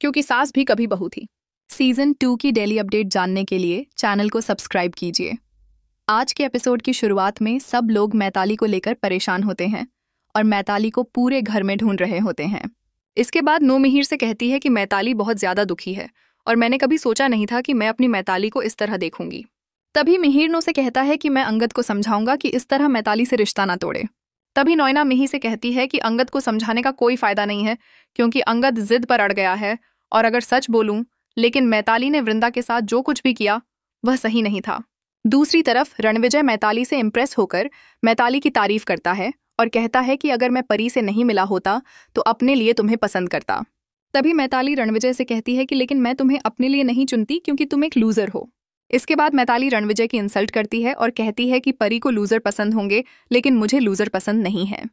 क्योंकि सास भी कभी बहू थी। सीजन 2 की डेली अपडेट जानने के लिए चैनल को सब्सक्राइब कीजिए। आज के एपिसोड की शुरुआत में सब लोग मैताली को लेकर परेशान होते हैं और मैताली को पूरे घर में ढूंढ रहे होते हैं। इसके बाद नो मिहिर से कहती है कि मैताली बहुत ज्यादा दुखी है और मैंने कभी सोचा नहीं था कि मैं अपनी मैताली को इस तरह देखूंगी। तभी मिहिर नो से कहता है कि मैं अंगद को समझाऊंगा कि इस तरह मैताली से रिश्ता ना तोड़े। तभी नोयना मिही से कहती है कि अंगद को समझाने का कोई फायदा नहीं है क्योंकि अंगद जिद पर अड़ गया है और अगर सच बोलूं, लेकिन मैताली ने वृंदा के साथ जो कुछ भी किया वह सही नहीं था। दूसरी तरफ रणविजय मैताली से इम्प्रेस होकर मैताली की तारीफ करता है और कहता है कि अगर मैं परी से नहीं मिला होता तो अपने लिए तुम्हें पसंद करता। तभी मैताली रणविजय से कहती है कि लेकिन मैं तुम्हें अपने लिए नहीं चुनती क्योंकि तुम एक लूजर हो। इसके बाद मैताली रणविजय की इंसल्ट करती है और कहती है कि परी को लूजर पसंद होंगे लेकिन मुझे लूजर पसंद नहीं है।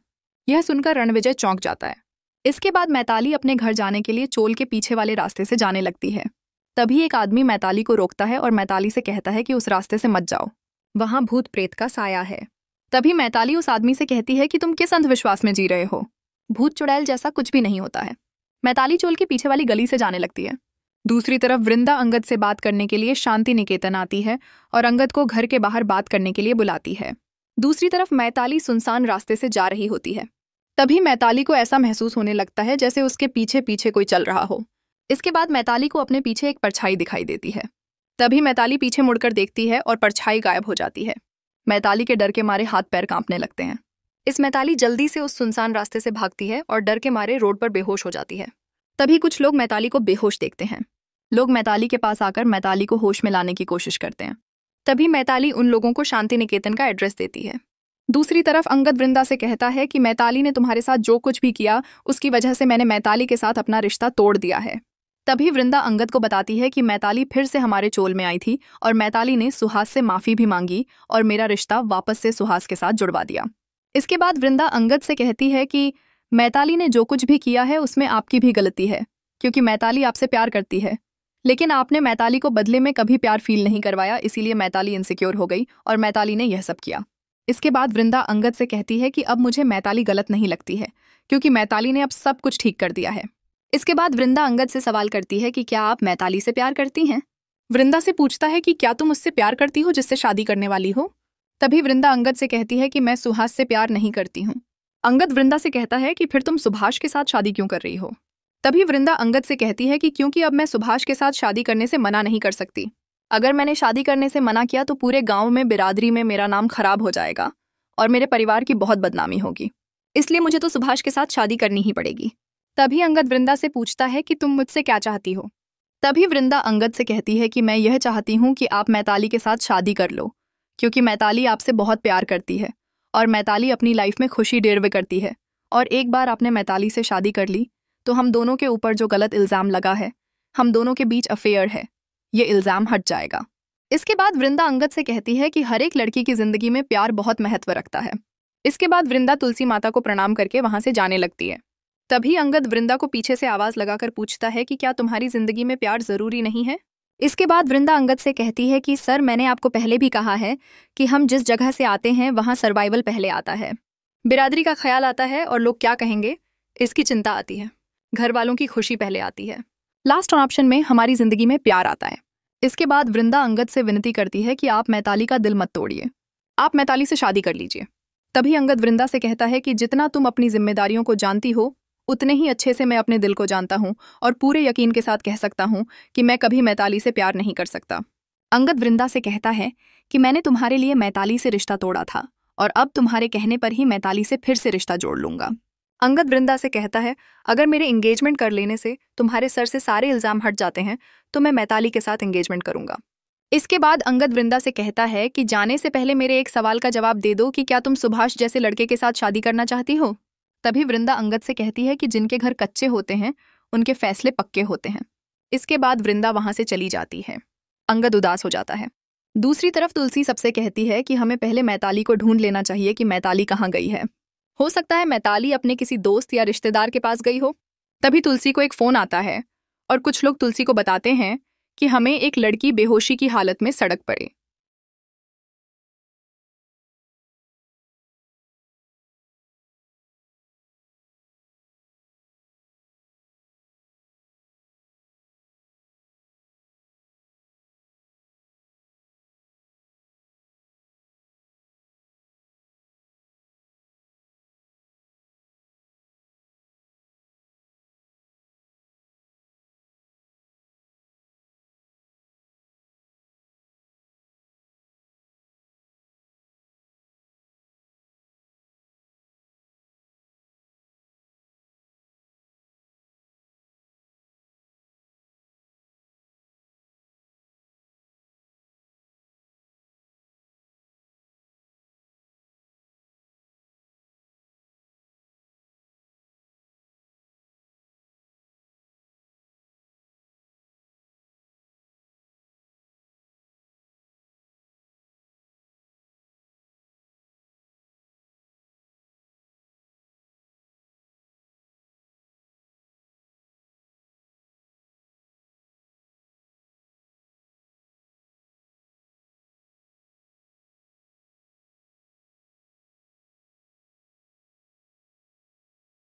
यह सुनकर रणविजय चौंक जाता है। इसके बाद मैताली अपने घर जाने के लिए चोल के पीछे वाले रास्ते से जाने लगती है। तभी एक आदमी मैताली को रोकता है और मैताली से कहता है कि उस रास्ते से मत जाओ, वहां भूत प्रेत का साया है। तभी मैताली उस आदमी से कहती है कि तुम किस अंधविश्वास में जी रहे हो, भूत चुड़ैल जैसा कुछ भी नहीं होता है। मैताली चोल के पीछे वाली गली से जाने लगती है। दूसरी तरफ वृंदा अंगद से बात करने के लिए शांति निकेतन आती है और अंगद को घर के बाहर बात करने के लिए बुलाती है। दूसरी तरफ मैताली सुनसान रास्ते से जा रही होती है। तभी मैताली को ऐसा महसूस होने लगता है जैसे उसके पीछे पीछे कोई चल रहा हो। इसके बाद मैताली को अपने पीछे एक परछाई दिखाई देती है। तभी मैताली पीछे मुड़कर देखती है और परछाई गायब हो जाती है। मैताली के डर के मारे हाथ पैर कांपने लगते हैं। इस मैताली जल्दी से उस सुनसान रास्ते से भागती है और डर के मारे रोड पर बेहोश हो जाती है। तभी कुछ लोग मैताली को बेहोश देखते हैं। लोग मैताली के पास आकर मैताली को होश में लाने की कोशिश करते हैं। तभी मैताली उन लोगों को शांति निकेतन का एड्रेस देती है। दूसरी तरफ अंगद वृंदा से कहता है कि मैताली ने तुम्हारे साथ जो कुछ भी किया उसकी वजह से मैंने मैताली के साथ अपना रिश्ता तोड़ दिया है। तभी वृंदा अंगद को बताती है कि मैताली फिर से हमारे चोल में आई थी और मैताली ने सुहास से माफी भी मांगी और मेरा रिश्ता वापस से सुहास के साथ जुड़वा दिया। इसके बाद वृंदा अंगद से कहती है कि मैताली ने जो कुछ भी किया है उसमें आपकी भी गलती है क्योंकि मैताली आपसे प्यार करती है, लेकिन आपने मैताली को बदले में कभी प्यार फील नहीं करवाया, इसीलिए मैताली इनसिक्योर हो गई और मैताली ने यह सब किया। इसके बाद वृंदा अंगद से कहती है कि अब मुझे मैताली गलत नहीं लगती है क्योंकि मैताली ने अब सब कुछ ठीक कर दिया है। इसके बाद वृंदा अंगद से सवाल करती है कि क्या आप मैताली से प्यार करती हैं। वृंदा से पूछता है कि क्या तुम उससे प्यार करती हो जिससे शादी करने वाली हो। तभी वृंदा अंगद से कहती है कि मैं सुहास से प्यार नहीं करती हूँ। अंगद वृंदा से कहता है कि फिर तुम सुभाष के साथ शादी क्यों कर रही हो। तभी वृंदा अंगद से कहती है कि क्योंकि अब मैं सुभाष के साथ शादी करने से मना नहीं कर सकती। अगर मैंने शादी करने से मना किया तो पूरे गांव में बिरादरी में मेरा नाम खराब हो जाएगा और मेरे परिवार की बहुत बदनामी होगी, इसलिए मुझे तो सुभाष के साथ शादी करनी ही पड़ेगी। तभी अंगद वृंदा से पूछता है कि तुम मुझसे क्या चाहती हो। तभी वृंदा अंगद से कहती है कि मैं यह चाहती हूँ कि आप मैताली के साथ शादी कर लो क्योंकि मैताली आपसे बहुत प्यार करती है और मैताली अपनी लाइफ में खुशी डेरवे करती है और एक बार आपने मैताली से शादी कर ली तो हम दोनों के ऊपर जो गलत इल्ज़ाम लगा है, हम दोनों के बीच अफेयर है, ये इल्ज़ाम हट जाएगा। इसके बाद वृंदा अंगद से कहती है कि हर एक लड़की की जिंदगी में प्यार बहुत महत्व रखता है। इसके बाद वृंदा तुलसी माता को प्रणाम करके वहां से जाने लगती है। तभी अंगद वृंदा को पीछे से आवाज लगाकर पूछता है कि क्या तुम्हारी जिंदगी में प्यार जरूरी नहीं है। इसके बाद वृंदा अंगद से कहती है कि सर, मैंने आपको पहले भी कहा है कि हम जिस जगह से आते हैं वहां सर्वाइवल पहले आता है, बिरादरी का ख्याल आता है और लोग क्या कहेंगे इसकी चिंता आती है, घर वालों की खुशी पहले आती है, लास्ट ऑप्शन में हमारी जिंदगी में प्यार आता है। इसके बाद वृंदा अंगद से विनती करती है कि आप मैताली का दिल मत तोड़िए, आप मैताली से शादी कर लीजिए। तभी अंगद वृंदा से कहता है कि जितना तुम अपनी जिम्मेदारियों को जानती हो उतने ही अच्छे से मैं अपने दिल को जानता हूँ और पूरे यकीन के साथ कह सकता हूँ कि मैं कभी मैताली से प्यार नहीं कर सकता। अंगद वृंदा से कहता है कि मैंने तुम्हारे लिए मैताली से रिश्ता तोड़ा था और अब तुम्हारे कहने पर ही मैताली से फिर से रिश्ता जोड़ लूंगा। अंगद वृंदा से कहता है अगर मेरे एंगेजमेंट कर लेने से तुम्हारे सर से सारे इल्जाम हट जाते हैं तो मैं मैताली के साथ एंगेजमेंट करूंगा। इसके बाद अंगद वृंदा से कहता है कि जाने से पहले मेरे एक सवाल का जवाब दे दो कि क्या तुम सुभाष जैसे लड़के के साथ शादी करना चाहती हो। तभी वृंदा अंगद से कहती है कि जिनके घर कच्चे होते हैं उनके फैसले पक्के होते हैं। इसके बाद वृंदा वहां से चली जाती है। अंगद उदास हो जाता है। दूसरी तरफ तुलसी सबसे कहती है कि हमें पहले मैताली को ढूंढ लेना चाहिए कि मैताली कहाँ गई है। हो सकता है मैताली अपने किसी दोस्त या रिश्तेदार के पास गई हो। तभी तुलसी को एक फोन आता है और कुछ लोग तुलसी को बताते हैं कि हमें एक लड़की बेहोशी की हालत में सड़क पड़े।